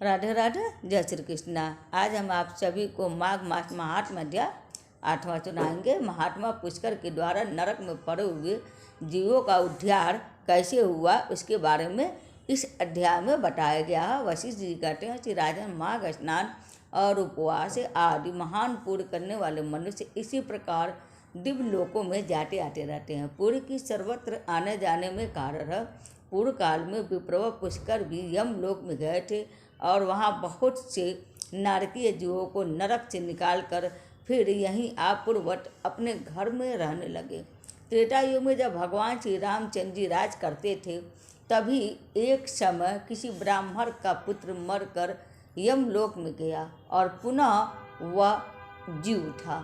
राधे राधे, जय श्री कृष्णा। आज हम आप सभी को माघ मास महात्म्य अध्याय 8वां सुनाएंगे। महात्मा पुष्कर के द्वारा नरक में पड़े हुए जीवों का उद्धार कैसे हुआ उसके बारे में इस अध्याय में बताया गया है। वशिष्ठ जी कहते हैं कि राजन, माघ स्नान और उपवास आदि महान पुण्य करने वाले मनुष्य इसी प्रकार दिव्य लोकों में जाते आते रहते हैं। पुण्य की सर्वत्र आने जाने में कारण है। पूर्व काल में विप्रव पुष्कर भी यमलोक में गए थे और वहाँ बहुत से नारकीय जीवों को नरक से निकालकर फिर यहीं पूर्ववत अपने घर में रहने लगे। त्रेता युग में जब भगवान श्री रामचंद्र जी राज करते थे, तभी एक समय किसी ब्राह्मण का पुत्र मरकर यमलोक में गया और पुनः वह जी उठा।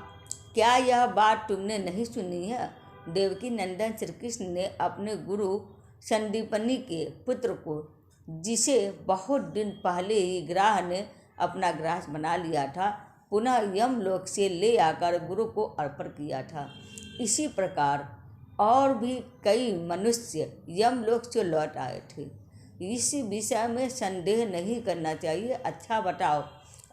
क्या यह बात तुमने नहीं सुनी है? देवकी नंदन श्री कृष्ण ने अपने गुरु संदीपनी के पुत्र को, जिसे बहुत दिन पहले ही ग्राह ने अपना ग्रास बना लिया था, पुनः यमलोक से ले आकर गुरु को अर्पण किया था। इसी प्रकार और भी कई मनुष्य यमलोक से लौट आए थे। इस विषय में संदेह नहीं करना चाहिए। अच्छा बताओ,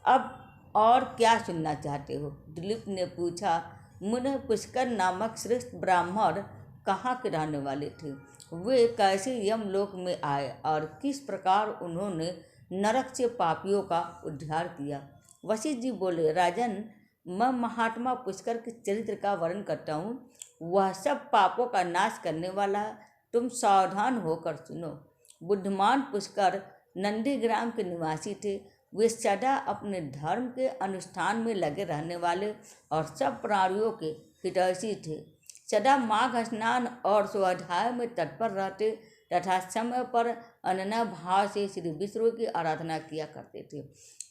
अब और क्या सुनना चाहते हो? दिलीप ने पूछा। मुने, पुष्कर नामक श्रेष्ठ ब्राह्मण कहाँ के रहने वाले थे? वे कैसे यमलोक में आए और किस प्रकार उन्होंने नरक से पापियों का उद्धार किया? वशिष्ठ जी बोले, राजन, मैं महात्मा पुष्कर के चरित्र का वर्णन करता हूँ। वह सब पापों का नाश करने वाला है। तुम सावधान होकर सुनो। बुद्धिमान पुष्कर नंदीग्राम के निवासी थे। वे सदा अपने धर्म के अनुष्ठान में लगे रहने वाले और सब प्राणियों के हितैषी थे। सदा माघ स्नान और स्वाध्याय में तत्पर रहते तथा समय पर अनन्य भाव से श्री विष्णु की आराधना किया करते थे।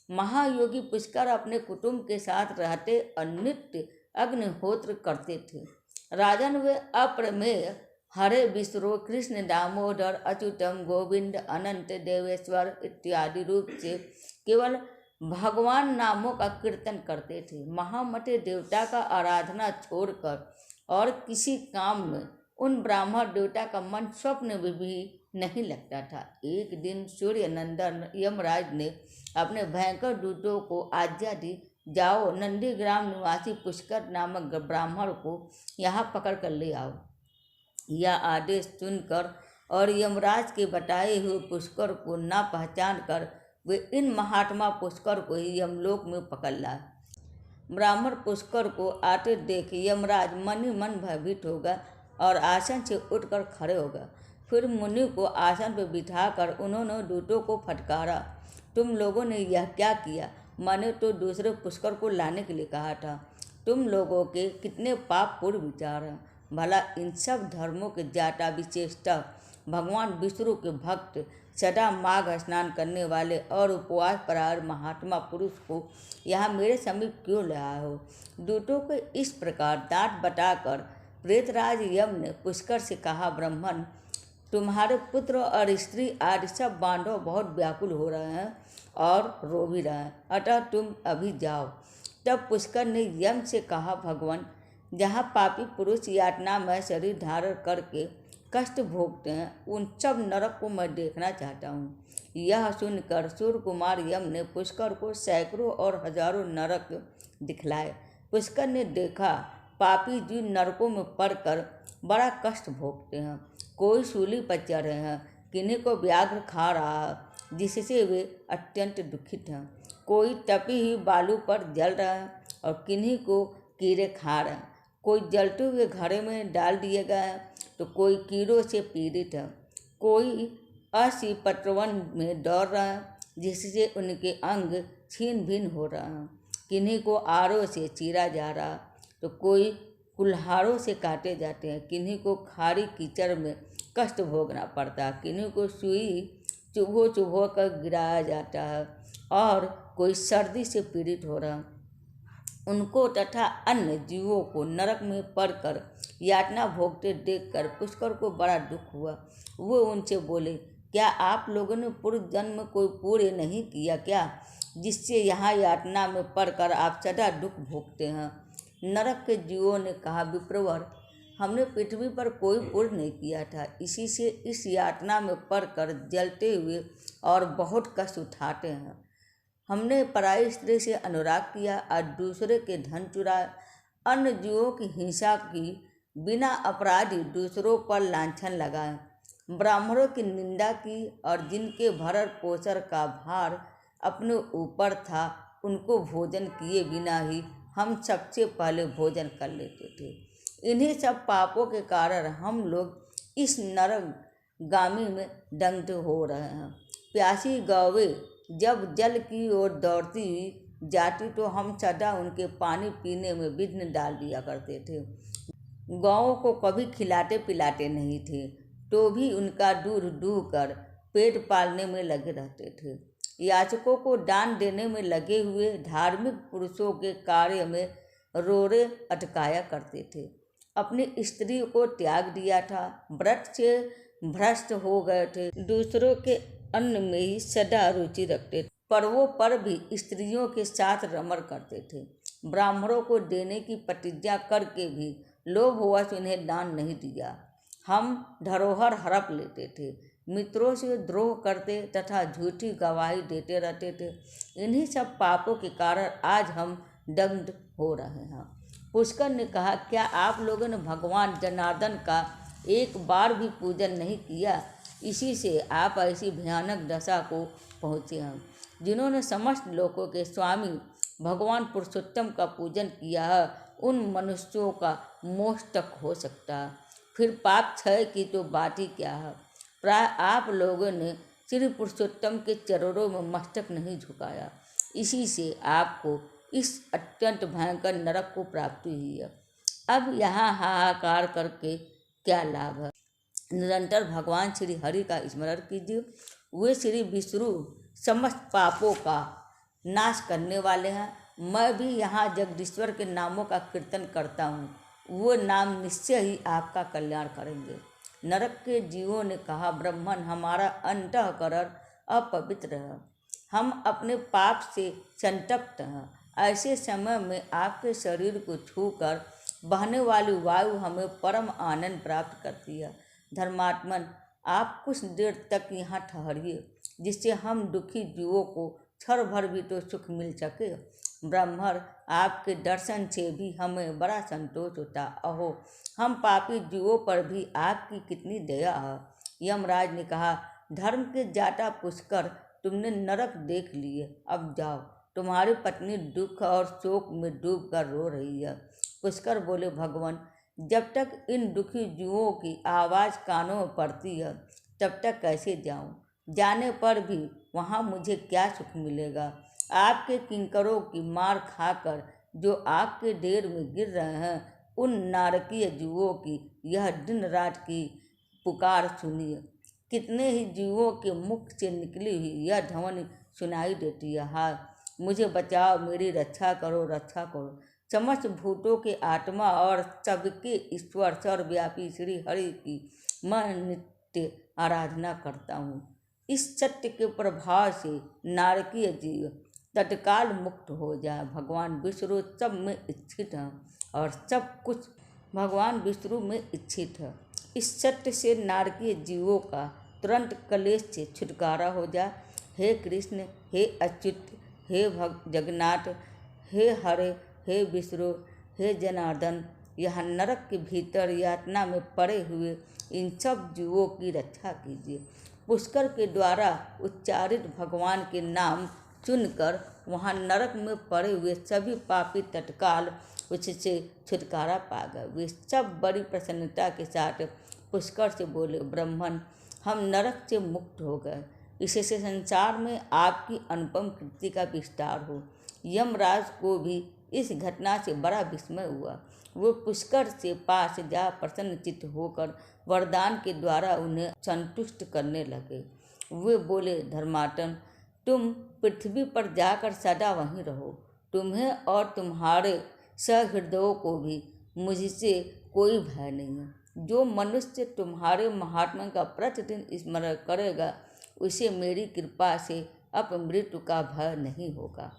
महायोगी पुष्कर अपने कुटुंब के साथ रहते और नित्य अग्निहोत्र करते थे। राजन, वे अप्रमेय हरे, विष्णु, कृष्ण, दामोदर, अच्युतम, गोविंद, अनंत, देवेश्वर इत्यादि रूप से केवल भगवान नामों का कीर्तन करते थे। महामते देवता का आराधना छोड़कर और किसी काम में उन ब्राह्मण देवता का मन स्वप्न में भी नहीं लगता था। एक दिन सूर्य नंदन यमराज ने अपने भयंकर दूतों को आज्ञा दी, जाओ नंदीग्राम निवासी पुष्कर नामक ब्राह्मण को यहाँ पकड़ कर ले आओ। यह आदेश सुनकर और यमराज के बताए हुए पुष्कर को न पहचान कर वे इन महात्मा पुष्कर को ही यमलोक में पकड़ लाए। ब्राह्मण पुष्कर को आते देख यमराज मन ही मन भयभीत होगा और आसन से उठकर खड़े हो गए। फिर मुनि को आसन पर बिठाकर उन्होंने दूतों को फटकारा, तुम लोगों ने यह क्या किया? मैंने तो दूसरे पुष्कर को लाने के लिए कहा था। तुम लोगों के कितने पाप पूर्ण विचार हैं। भला इन सब धर्मों के ज्ञाता विशेषतः भगवान विष्णु के भक्त, सदा माघ स्नान करने वाले और उपवास परायण महात्मा पुरुष को यहाँ मेरे समीप क्यों ले आए हो? दूतों को इस प्रकार डांट बताकर प्रेतराज यम ने पुष्कर से कहा, ब्राह्मण, तुम्हारे पुत्र और स्त्री आदि सब बांधव बहुत व्याकुल हो रहे हैं और रो भी रहे हैं, अतः तुम अभी जाओ। तब पुष्कर ने यम से कहा, भगवान, जहाँ पापी पुरुष यातना में शरीर धारण करके कष्ट भोगते हैं, उन सब नरक को मैं देखना चाहता हूँ। यह सुनकर सूर्य कुमार यम ने पुष्कर को सैकड़ों और हजारों नरक दिखलाए। पुष्कर ने देखा, पापी जीव नरकों में पड़कर बड़ा कष्ट भोगते हैं। कोई सूली पर चढ़ रहे हैं, किन्हीं को व्याघ्र खा रहा है, जिससे वे अत्यंत दुखित हैं। कोई तपी हुई बालू पर जल रहा है और किन्हीं को कीड़े खा रहे हैं। कोई जलते हुए घड़े में डाल दिए गए हैं तो कोई कीड़ों से पीड़ित है। कोई असी पटवन में दौड़ रहा है, जिससे उनके अंग छीन भिन्न हो रहा है। किन्हीं को आरों से चीरा जा रहा, तो कोई कुल्हाड़ों से काटे जाते हैं। किन्हीं को खारी कीचड़ में कष्ट भोगना पड़ता है। किन्हीं को सुई चुभो चुभो कर गिराया जाता है और कोई सर्दी से पीड़ित हो रहा है। उनको तथा अन्य जीवों को नरक में पड़कर यातना भोगते देखकर पुष्कर को बड़ा दुख हुआ। वो उनसे बोले, क्या आप लोगों ने पूर्व जन्म में कोई पुण्य नहीं किया क्या, जिससे यहाँ यातना में पड़कर आप सदा दुख भोगते हैं? नरक के जीवों ने कहा, विप्रवर, हमने पृथ्वी पर कोई पुण्य नहीं किया था, इसी से इस यातना में पड़कर जलते हुए और बहुत कष्ट उठाते हैं। हमने पराई स्त्री से अनुराग किया और दूसरे के धन चुराए, अन्य जीवों की हिंसा की, बिना अपराधी दूसरों पर लांछन लगाए, ब्राह्मणों की निंदा की और जिनके भरण पोषण का भार अपने ऊपर था उनको भोजन किए बिना ही हम सबसे पहले भोजन कर लेते थे। इन्हीं सब पापों के कारण हम लोग इस नरकगामी में दग्ध हो रहे हैं। प्यासी गौवें जब जल की ओर दौड़ती हुई जाती तो हम सदा उनके पानी पीने में विघ्न डाल दिया करते थे। गौओं को कभी खिलाते पिलाते नहीं थे, तो भी उनका दूध दूह कर पेट पालने में लगे रहते थे। याचकों को दान देने में लगे हुए धार्मिक पुरुषों के कार्य में रोड़े अटकाया करते थे। अपनी स्त्री को त्याग दिया था, व्रत से भ्रष्ट हो गए थे, दूसरों के अन्न में ही सदा रुचि रखते थे, पर्वों पर भी स्त्रियों के साथ रमण करते थे। ब्राह्मणों को देने की प्रतिज्ञा करके भी लोभवश उन्हें दान नहीं दिया। हम धरोहर हड़प लेते थे, मित्रों से द्रोह करते तथा झूठी गवाही देते रहते थे। इन्हीं सब पापों के कारण आज हम दग्ध हो रहे हैं। पुष्कर ने कहा, क्या आप लोगों ने भगवान जनार्दन का एक बार भी पूजन नहीं किया? इसी से आप ऐसी भयानक दशा को पहुँचे हैं। जिन्होंने समस्त लोकों के स्वामी भगवान पुरुषोत्तम का पूजन किया है, उन मनुष्यों का मोक्ष तक हो सकता है, फिर पाप क्षय की तो बात ही क्या है। प्राय आप लोगों ने श्री पुरुषोत्तम के चरणों में मस्तक नहीं झुकाया, इसी से आपको इस अत्यंत भयंकर नरक को प्राप्ति हुई है। अब यहाँ हाहाकार करके क्या लाभ है? निरंतर भगवान श्री हरि का स्मरण कीजिए। वे श्री विष्णु समस्त पापों का नाश करने वाले हैं। मैं भी यहाँ जगदीश्वर के नामों का कीर्तन करता हूँ, वो नाम निश्चय ही आपका कल्याण करेंगे। नरक के जीवों ने कहा, ब्राह्मण, हमारा अंतःकरण अपवित्र है, हम अपने पाप से संतप्त हैं। ऐसे समय में आपके शरीर को छूकर बहने वाली वायु हमें परम आनंद प्राप्त करती है। धर्मात्मन, आप कुछ देर तक यहाँ ठहरिए, जिससे हम दुखी जीवों को क्षण भर भी तो सुख मिल सके। ब्राह्मण, आपके दर्शन से भी हमें बड़ा संतोष होता। अहो, हम पापी जीवों पर भी आपकी कितनी दया है। यमराज ने कहा, धर्म के जाटा पुष्कर, तुमने नरक देख लिए, अब जाओ। तुम्हारी पत्नी दुख और शोक में डूब कर रो रही है। पुष्कर बोले, भगवान, जब तक इन दुखी जीवों की आवाज़ कानों में पड़ती है तब तक कैसे जाऊं? जाने पर भी वहाँ मुझे क्या सुख मिलेगा? आपके किंकरों की मार खाकर जो आग के ढेर में गिर रहे हैं, उन नारकीय जीवों की यह दिन रात की पुकार सुनिए। कितने ही जीवों के मुख से निकली हुई यह ध्वनि सुनाई देती है, हाय मुझे बचाओ, मेरी रक्षा करो, रक्षा करो। समस्त भूतों के आत्मा और सबके ईश्वर सर्वव्यापी श्री हरि की मैं नित्य आराधना करता हूँ। इस सत्य के प्रभाव से नारकीय जीव तत्काल मुक्त हो जाए। भगवान विष्णु सब में इच्छित हैं और सब कुछ भगवान विष्णु में इच्छित है। इस सत्य से नारकीय जीवों का तुरंत क्लेश से छुटकारा हो जाए। हे कृष्ण, हे अच्युत, हे जगन्नाथ, हे हरे, हे विष्णु, हे जनार्दन, यह नरक के भीतर यातना में पड़े हुए इन सब जीवों की रक्षा कीजिए। पुष्कर के द्वारा उच्चारित भगवान के नाम चुनकर वहाँ नरक में पड़े हुए सभी पापी तत्काल उससे छुटकारा पा गए। वे सब बड़ी प्रसन्नता के साथ पुष्कर से बोले, ब्राह्मण, हम नरक से मुक्त हो गए, इससे संसार में आपकी अनुपम कीर्ति का विस्तार हो। यमराज को भी इस घटना से बड़ा विस्मय हुआ। वो पुष्कर से पास जा प्रसन्नचित्त होकर वरदान के द्वारा उन्हें संतुष्ट करने लगे। वे बोले, धर्मात्मन, तुम पृथ्वी पर जाकर सदा वहीं रहो। तुम्हें और तुम्हारे सहृदयों को भी मुझसे कोई भय नहीं है। जो मनुष्य तुम्हारे महात्मा का प्रतिदिन स्मरण करेगा, उसे मेरी कृपा से अपमृत्यु का भय नहीं होगा।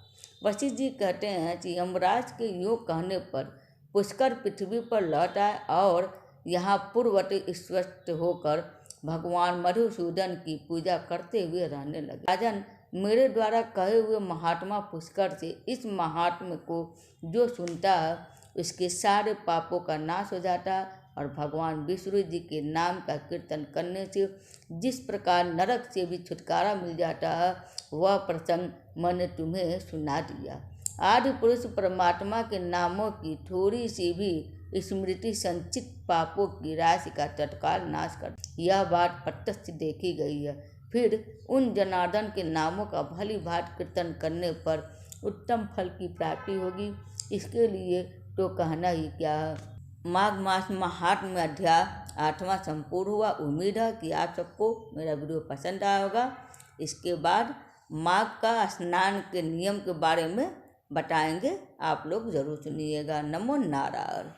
वशिष्ठ जी कहते हैं कि यमराज के योग कहने पर पुष्कर पृथ्वी पर लौट आए और यहाँ पूर्ववत स्वस्थ होकर भगवान मधुसूदन की पूजा करते हुए रहने लगे। राजन, मेरे द्वारा कहे हुए महात्मा पुष्कर से इस महात्म्य को जो सुनता है उसके सारे पापों का नाश हो जाता है और भगवान विष्णु जी के नाम का कीर्तन करने से जिस प्रकार नरक से भी छुटकारा मिल जाता है वह प्रसंग मैंने तुम्हें सुना दिया। आदि पुरुष परमात्मा के नामों की थोड़ी सी भी स्मृति संचित पापों की राशि का तत्काल नाश कर, यह बात प्रत्यक्ष देखी गई है। फिर उन जनार्दन के नामों का भली भांति कीर्तन करने पर उत्तम फल की प्राप्ति होगी। इसके लिए तो कहना ही क्या है। माघ मास महात्म्य अध्याय 8वां संपूर्ण हुआ। उम्मीद है कि आप सबको मेरा वीडियो पसंद आया होगा। इसके बाद माघ का स्नान के नियम के बारे में बताएंगे, आप लोग जरूर सुनिएगा। नमो नारायण।